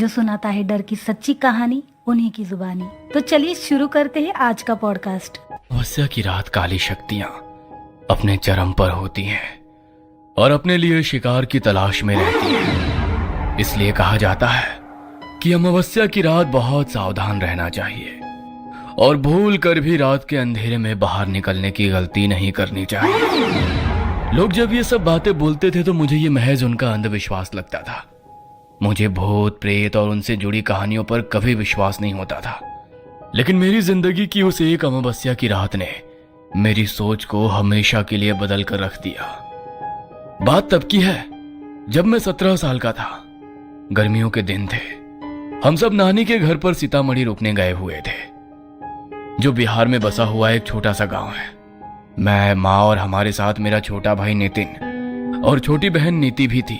जो सुनाता है डर की सच्ची कहानी उन्हीं की जुबानी। तो चलिए शुरू करते हैं आज का पॉडकास्ट। अमावस्या की रात काली शक्तियां अपने चरम पर होती हैं और अपने लिए शिकार की तलाश में रहती हैं। इसलिए कहा जाता है कि अमावस्या की रात बहुत सावधान रहना चाहिए और भूल कर भी रात के अंधेरे में बाहर निकलने की गलती नहीं करनी चाहिए। लोग जब ये सब बातें बोलते थे तो मुझे ये महज उनका अंधविश्वास लगता था। मुझे भूत प्रेत और उनसे जुड़ी कहानियों पर कभी विश्वास नहीं होता था। लेकिन मेरी जिंदगी की उस एक अमावस्या की रात ने मेरी सोच को हमेशा के लिए बदल कर रख दिया। बात तब की है जब मैं 17 साल का था। गर्मियों के दिन थे। हम सब नानी के घर पर सीतामढ़ी रुकने गए हुए थे, जो बिहार में बसा हुआ एक छोटा सा गांव है। मैं, माँ और हमारे साथ मेरा छोटा भाई नितिन और छोटी बहन नीति भी थी।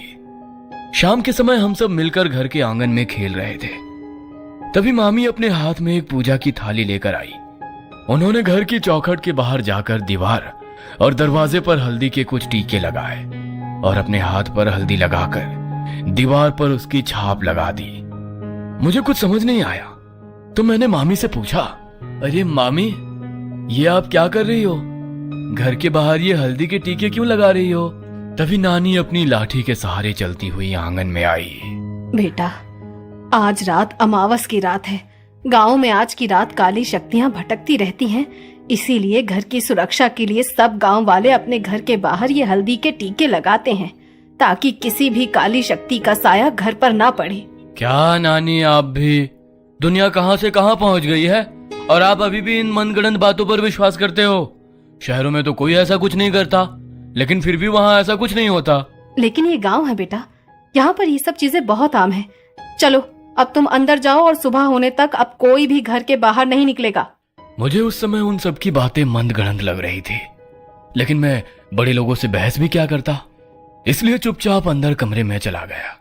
शाम के समय हम सब मिलकर घर के आंगन में खेल रहे थे। तभी मामी अपने हाथ में एक पूजा की थाली लेकर आई। उन्होंने घर की चौखट के बाहर जाकर दीवार और दरवाजे पर हल्दी के कुछ टीके लगाए और अपने हाथ पर हल्दी लगाकर दीवार पर उसकी छाप लगा दी। मुझे कुछ समझ नहीं आया तो मैंने मामी से पूछा, अरे मामी, ये आप क्या कर रही हो? घर के बाहर ये हल्दी के टीके क्यों लगा रही हो? तभी नानी अपनी लाठी के सहारे चलती हुई आंगन में आई। बेटा, आज रात अमावस की रात है। गांव में आज की रात काली शक्तियां भटकती रहती हैं, इसीलिए घर की सुरक्षा के लिए सब गांव वाले अपने घर के बाहर ये हल्दी के टीके लगाते हैं ताकि किसी भी काली शक्ति का साया घर पर ना पड़े। क्या नानी, आप भी? दुनिया कहां से कहां पहुंच गई है और आप अभी भी इन मनगढ़ंत बातों पर विश्वास करते हो? शहरों में तो कोई ऐसा कुछ नहीं करता, लेकिन फिर भी वहाँ ऐसा कुछ नहीं होता। लेकिन ये गांव है बेटा, यहाँ पर ये सब चीजें बहुत आम है। चलो अब तुम अंदर जाओ और सुबह होने तक अब कोई भी घर के बाहर नहीं निकलेगा। मुझे उस समय उन सब की बातें मंदगढ़ंत लग रही थी, लेकिन मैं बड़े लोगों से बहस भी क्या करता, इसलिए चुपचाप अंदर कमरे में चला गया।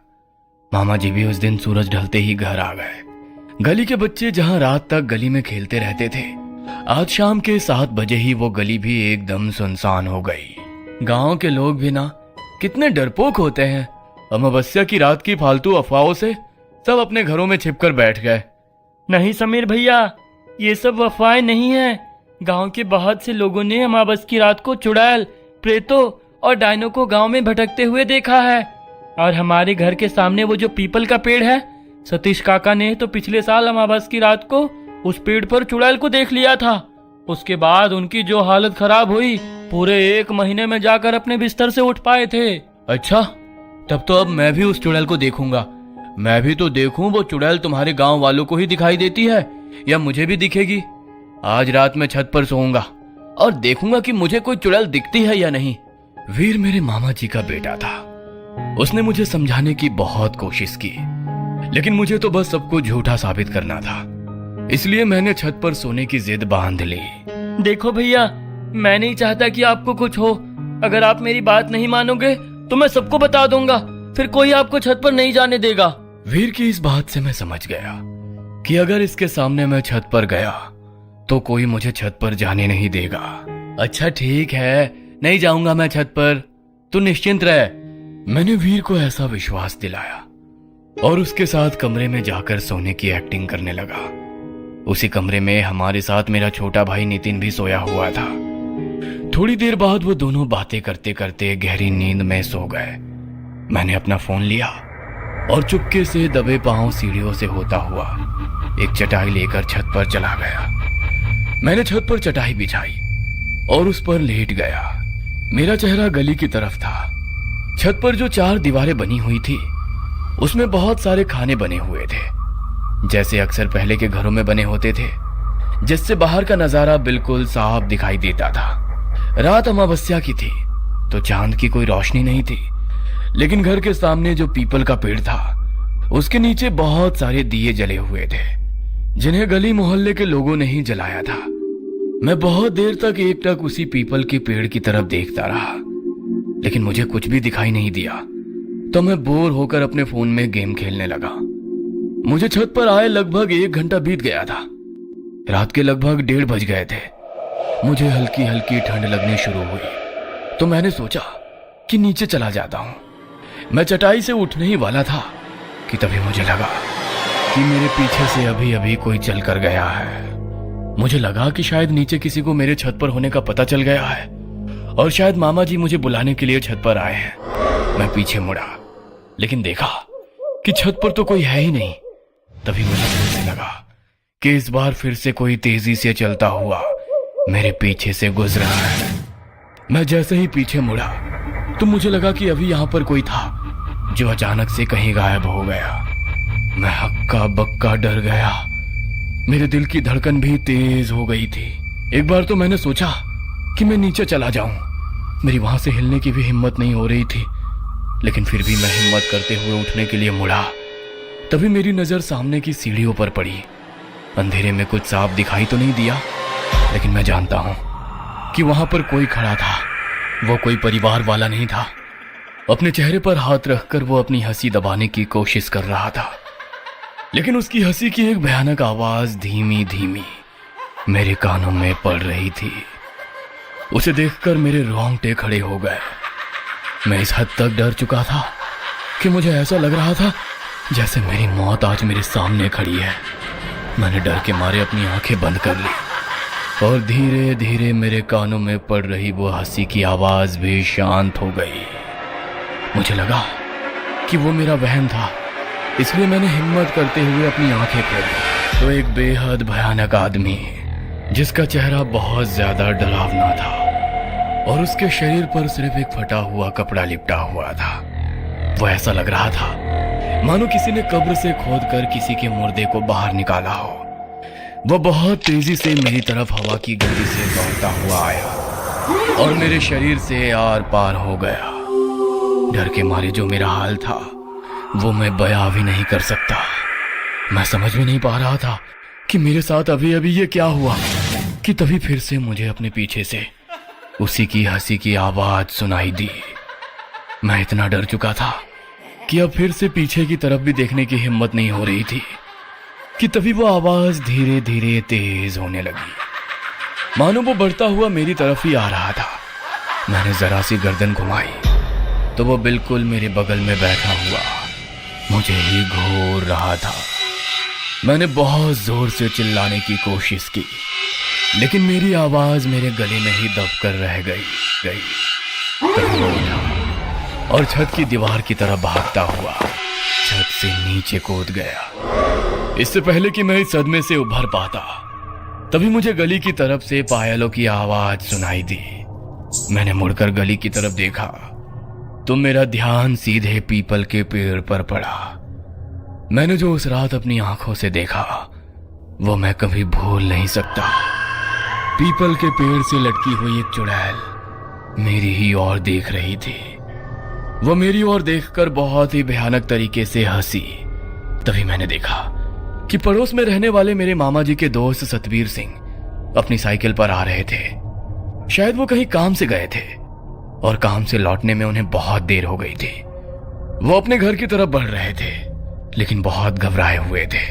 मामा जी भी उस दिन सूरज ढलते ही घर आ गए। गली के बच्चे जहाँ रात तक गली में खेलते रहते थे, आज शाम के 7 बजे ही वो गली भी एकदम सुनसान हो गई। गांव के लोग भी ना कितने डरपोक होते हैं। अमावस्या की रात की फालतू अफवाहों से सब अपने घरों में छिपकर बैठ गए। नहीं समीर भैया, ये सब अफवाहें नहीं है। गांव के बहुत से लोगों ने अमावस की रात को चुड़ैल, प्रेतों और डायनों को गांव में भटकते हुए देखा है। और हमारे घर के सामने वो जो पीपल का पेड़ है, सतीश काका ने तो पिछले साल अमावस की रात को उस पेड़ पर चुड़ैल को देख लिया था। उसके बाद उनकी जो हालत खराब हुई, पूरे 1 महीने में जाकर अपने बिस्तर से उठ पाए थे। अच्छा, तब तो अब मैं भी उस चुड़ैल को देखूंगा। मैं भी तो देखूं वो चुड़ैल तुम्हारे गांव वालों को ही दिखाई देती है या मुझे भी दिखेगी। आज रात में छत पर सोऊंगा और देखूंगा कि मुझे कोई चुड़ैल दिखती है या नहीं। वीर मेरे मामा जी का बेटा था। उसने मुझे समझाने की बहुत कोशिश की, लेकिन मुझे तो बस सबको झूठा साबित करना था। इसलिए मैंने छत पर सोने की जिद बांध ली। देखो भैया, मैं नहीं चाहता कि आपको कुछ हो। अगर आप मेरी बात नहीं मानोगे तो मैं सबको बता दूंगा, फिर कोई आपको छत पर नहीं जाने देगा। वीर की इस बात से मैं समझ गया कि अगर इसके सामने मैं छत पर गया तो कोई मुझे छत पर जाने नहीं देगा। अच्छा ठीक है, नहीं जाऊंगा मैं छत पर, तू निश्चिंत रह। मैंने वीर को ऐसा विश्वास दिलाया और उसके साथ कमरे में जाकर सोने की एक्टिंग करने लगा। उसी कमरे में हमारे साथ मेरा छोटा भाई नितिन भी सोया हुआ था। थोड़ी देर बाद वो दोनों बातें करते करते गहरी नींद में सो गए। मैंने अपना फोन लिया और चुपके से दबे पांव सीढ़ियों से होता हुआ एक चटाई लेकर छत पर चला गया। मैंने छत पर चटाई बिछाई और उस पर लेट गया। मेरा चेहरा गली की तरफ था। छत पर जो 4 दीवारें बनी हुई थी, उसमें बहुत सारे खाने बने हुए थे, जैसे अक्सर पहले के घरों में बने होते थे, जिससे बाहर का नजारा बिल्कुल साफ दिखाई देता था। रात अमावस्या की थी तो चांद की कोई रोशनी नहीं थी, लेकिन घर के सामने जो पीपल का पेड़ था, उसके नीचे बहुत सारे दिए जले हुए थे, जिन्हें गली मोहल्ले के लोगों ने ही जलाया था। मैं बहुत देर तक एकटक उसी पीपल के पेड़ की तरफ देखता रहा, लेकिन मुझे कुछ भी दिखाई नहीं दिया। तो मैं बोर होकर अपने फोन में गेम खेलने लगा। मुझे छत पर आए लगभग 1 घंटा बीत गया था। रात के लगभग 1:30 बज गए थे। मुझे हल्की हल्की ठंड लगनी शुरू हुई तो मैंने सोचा कि नीचे चला जाता हूं। मैं चटाई से उठने ही वाला था कि तभी मुझे लगा कि मेरे पीछे से अभी अभी कोई चल कर गया है। मुझे लगा कि शायद नीचे किसी को मेरे छत पर होने का पता चल गया है और शायद मामा जी मुझे बुलाने के लिए छत पर आए हैं। मैं पीछे मुड़ा, लेकिन देखा कि छत पर तो कोई है ही नहीं। तभी मुझे फिर से लगा कि इस बार फिर से कोई तेजी से चलता हुआ मेरे पीछे से गुजर रहा है। मैं जैसे ही पीछे मुड़ा तो मुझे लगा कि अभी यहां पर कोई था जो अचानक से कहीं गायब हो गया। मैं हक्का बक्का डर गया। मेरे दिल की धड़कन भी तेज हो गई थी। एक बार तो मैंने सोचा कि मैं नीचे चला जाऊं। मेरी वहां से हिलने की भी हिम्मत नहीं हो रही थी, लेकिन फिर भी मैं हिम्मत करते हुए उठने के लिए मुड़ा। तभी मेरी नजर सामने की सीढ़ियों पर पड़ी। अंधेरे में कुछ साफ दिखाई तो नहीं दिया, लेकिन मैं जानता हूं कि वहां पर कोई खड़ा था। वो कोई परिवार वाला नहीं था। अपने चेहरे पर हाथ रखकर वो अपनी हंसी दबाने की कोशिश कर रहा था, लेकिन उसकी हंसी की एक भयानक आवाज धीमी धीमी मेरे कानों में पड़ रही थी। उसे देखकर मेरे रोंगटे खड़े हो गए। मैं इस हद तक डर चुका था कि मुझे ऐसा लग रहा था जैसे मेरी मौत आज मेरे सामने खड़ी है। मैंने डर के मारे अपनी आंखें बंद कर ली और धीरे धीरे मेरे कानों में पड़ रही वो हंसी की आवाज भी शांत हो गई। मुझे लगा कि वो मेरा वहम था, इसलिए मैंने हिम्मत करते हुए अपनी आंखें खोली तो एक बेहद भयानक आदमी जिसका चेहरा बहुत ज्यादा डरावना था और उसके शरीर पर सिर्फ एक फटा हुआ कपड़ा लिपटा हुआ था। वो ऐसा लग रहा था मानो किसी ने कब्र से खोदकर किसी के मुर्दे को बाहर निकाला हो। वो बहुत तेजी से मेरी तरफ हवा की गति से दौड़ता हुआ आया और मेरे शरीर से आर पार हो गया। डर के मारे जो मेरा हाल था वो मैं बयां भी नहीं कर सकता। मैं समझ में नहीं पा रहा था कि मेरे साथ अभी अभी ये क्या हुआ कि तभी फिर से मुझे अपने पीछे से उसी की हंसी की आवाज सुनाई दी। मैं इतना डर चुका था कि अब फिर से पीछे की तरफ भी देखने की हिम्मत नहीं हो रही थी कि तभी वो आवाज धीरे धीरे तेज होने लगी, मानो वो बढ़ता हुआ मेरी तरफ ही आ रहा था। मैंने जरा सी गर्दन घुमाई तो वो बिल्कुल मेरे बगल में बैठा हुआ मुझे ही घूर रहा था। मैंने बहुत जोर से चिल्लाने की कोशिश की, लेकिन मेरी आवाज मेरे गले में ही दबकर रह गई। तभी वो उठा और छत की दीवार की तरफ भागता हुआ छत से नीचे कूद गया। इससे पहले कि मैं इस सदमे से उभर पाता, तभी मुझे गली की तरफ से पायलों की आवाज सुनाई दी। मैंने मुड़कर गली की तरफ देखा तो मेरा ध्यान सीधे पीपल के पेड़ पर पड़ा। मैंने जो उस रात अपनी आंखों से देखा वो मैं कभी भूल नहीं सकता। पीपल के पेड़ से लटकी हुई एक चुड़ैल मेरी ही ओर देख रही थी। वो मेरी ओर देखकर बहुत ही भयानक तरीके से हंसी। तभी मैंने देखा कि पड़ोस में रहने वाले मेरे मामा जी के दोस्त सतवीर सिंह अपनी साइकिल पर आ रहे थे। शायद वो कहीं काम से गए थे और काम से लौटने में उन्हें बहुत देर हो गई थी। वो अपने घर की तरफ बढ़ रहे थे, लेकिन बहुत घबराए हुए थे।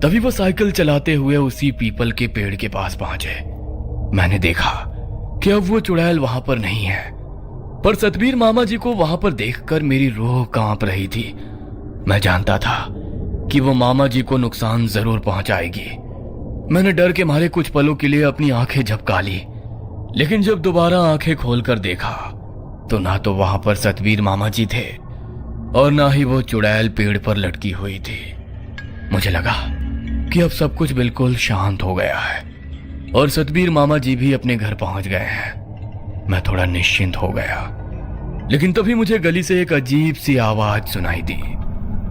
तभी वो साइकिल चलाते हुए उसी पीपल के पेड़ के पास पहुंचे। मैंने देखा कि अब वो चुड़ैल वहां पर नहीं है, पर सतवीर मामा जी को वहां पर देखकर मेरी रूह कांप रही थी। मैं जानता था कि वो मामा जी को नुकसान जरूर पहुंचाएगी। मैंने डर के मारे कुछ पलों के लिए अपनी आंखें झपका ली, लेकिन जब दोबारा आंखें खोलकर देखा तो ना तो वहां पर सतवीर मामा जी थे और ना ही वो चुड़ैल पेड़ पर लटकी हुई थी। मुझे लगा कि अब सब कुछ बिल्कुल शांत हो गया है और सतवीर मामा जी भी अपने घर पहुंच गए हैं। मैं थोड़ा निश्चिंत हो गया, लेकिन तभी मुझे गली से एक अजीब सी आवाज सुनाई दी।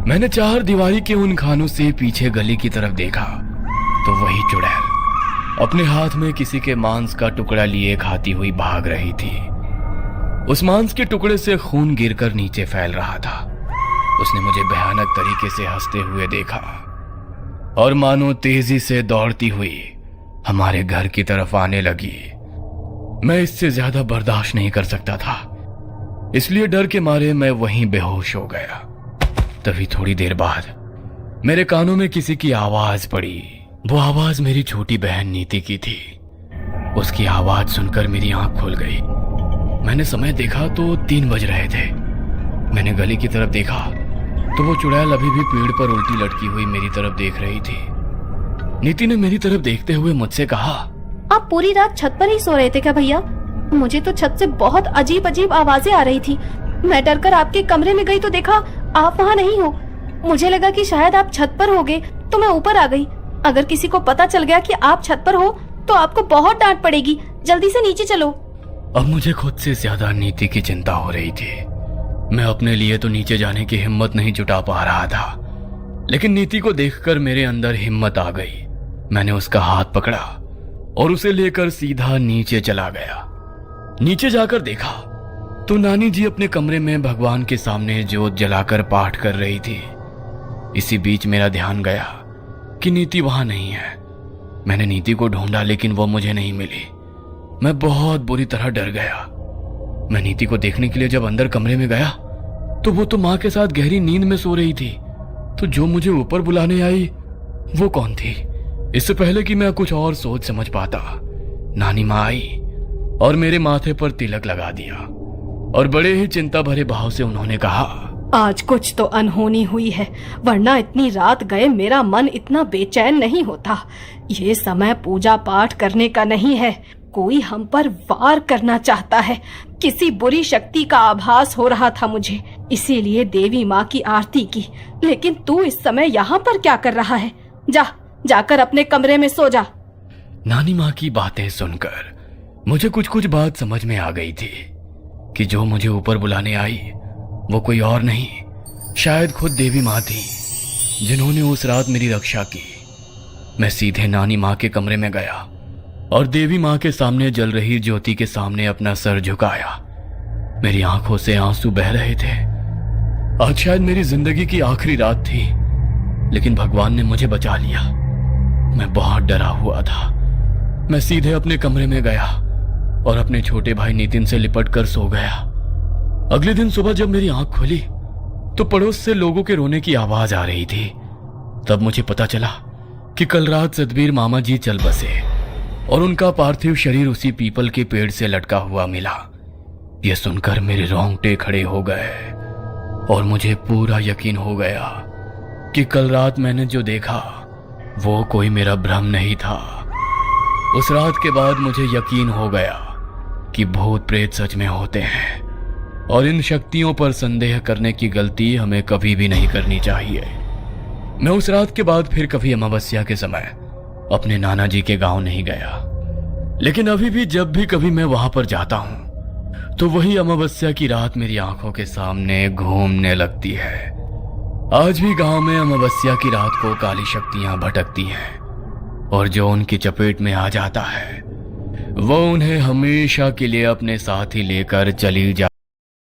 मैंने चार दीवारी के उन खानों से पीछे गली की तरफ देखा तो वही चुड़ैल अपने हाथ में किसी के मांस का टुकड़ा लिए खाती हुई भाग रही थी। उस मांस के टुकड़े से खून गिरकर नीचे फैल रहा था। उसने मुझे भयानक तरीके से हंसते हुए देखा और मानो तेजी से दौड़ती हुई हमारे घर की तरफ आने लगी। मैं इससे ज्यादा बर्दाश्त नहीं कर सकता था, इसलिए डर के मारे मैं वहीं बेहोश हो गया। तभी थोड़ी देर बाद मेरे कानों में किसी की आवाज पड़ी। वो आवाज मेरी छोटी बहन नीति की थी। उसकी आवाज सुनकर मेरी आंख खुल गई। मैंने समय देखा तो 3 बज रहे थे। मैंने गली की तरफ देखा तो वो चुड़ैल अभी भी पेड़ पर उल्टी लटकी हुई मेरी तरफ देख रही थी। नीति ने मेरी तरफ देखते हुए मुझसे कहा, आप पूरी रात छत पर ही सो रहे थे क्या भैया? मुझे तो छत से बहुत अजीब अजीब आवाजें आ रही थी। मैं डरकर आपके कमरे में गई तो देखा आप वहाँ नहीं हो। मुझे लगा कि शायद आप छत पर होगे तो मैं ऊपर आ गई। अगर किसी को पता चल गया कि आप छत पर हो तो आपको बहुत डांट पड़ेगी। जल्दी से नीचे चलो। अब मुझे खुद से ज्यादा नीति की चिंता हो रही थी। मैं अपने लिए तो नीचे जाने की हिम्मत नहीं जुटा पा रहा था, लेकिन नीति को देखकर मेरे अंदर हिम्मत आ गई। मैंने उसका हाथ पकड़ा और उसे लेकर सीधा नीचे चला गया। नीचे जाकर देखा तो नानी जी अपने कमरे में भगवान के सामने जोत जलाकर पाठ कर रही थी। इसी बीच मेरा ध्यान गया कि नीति वहां नहीं है। मैंने नीति को ढूंढा लेकिन वो मुझे नहीं मिली। मैं बहुत बुरी तरह डर गया। मैं नीति को देखने के लिए जब अंदर कमरे में गया तो वो तो माँ के साथ गहरी नींद में सो रही थी। तो जो मुझे ऊपर बुलाने आई वो कौन थी? इससे पहले कि मैं कुछ और सोच समझ पाता, नानी माँ आई और मेरे माथे पर तिलक लगा दिया और बड़े ही चिंता भरे भाव से उन्होंने कहा, आज कुछ तो अनहोनी हुई है, वरना इतनी रात गए मेरा मन इतना बेचैन नहीं होता। ये समय पूजा पाठ करने का नहीं है। कोई हम पर वार करना चाहता है। किसी बुरी शक्ति का आभास हो रहा था मुझे, इसीलिए देवी माँ की आरती की। लेकिन तू इस समय यहाँ पर क्या कर रहा है? जाकर अपने कमरे में सो जा। नानी माँ की बातें सुनकर मुझे कुछ कुछ बात समझ में आ गई थी कि जो मुझे ऊपर बुलाने आई वो कोई और नहीं, शायद खुद देवी माँ थी जिन्होंने उस रात मेरी रक्षा की। मैं सीधे नानी माँ के कमरे में गया और देवी माँ के सामने जल रही ज्योति के सामने अपना सर झुकाया। मेरी आंखों से आंसू बह रहे थे। आज शायद मेरी जिंदगी की आखिरी रात थी, लेकिन भगवान ने मुझे बचा लिया। मैं बहुत डरा हुआ था। मैं सीधे अपने कमरे में गया और अपने छोटे भाई नितिन से लिपट कर सो गया। अगले दिन सुबह जब मेरी आंख खुली तो पड़ोस से लोगों के रोने की आवाज आ रही थी। तब मुझे पता चला कि कल रात सतबीर मामा जी चल बसे और उनका पार्थिव शरीर उसी पीपल के पेड़ से लटका हुआ मिला। यह सुनकर मेरे रोंगटे खड़े हो गए और मुझे पूरा यकीन हो गया कि कल रात मैंने जो देखा वो कोई मेरा भ्रम नहीं था। उस रात के बाद मुझे यकीन हो गया कि भूत प्रेत सच में होते हैं और इन शक्तियों पर संदेह करने की गलती हमें कभी भी नहीं करनी चाहिए। मैं उस रात के बाद फिर कभी अमावस्या के समय अपने नाना जी के गांव नहीं गया, लेकिन अभी भी जब भी कभी मैं वहां पर जाता हूं तो वही अमावस्या की रात मेरी आंखों के सामने घूमने लगती है। आज भी गांव में अमावस्या की रात को काली शक्तियां भटकती हैं और जो उनकी चपेट में आ जाता है वो उन्हें हमेशा के लिए अपने साथ ही लेकर चली जा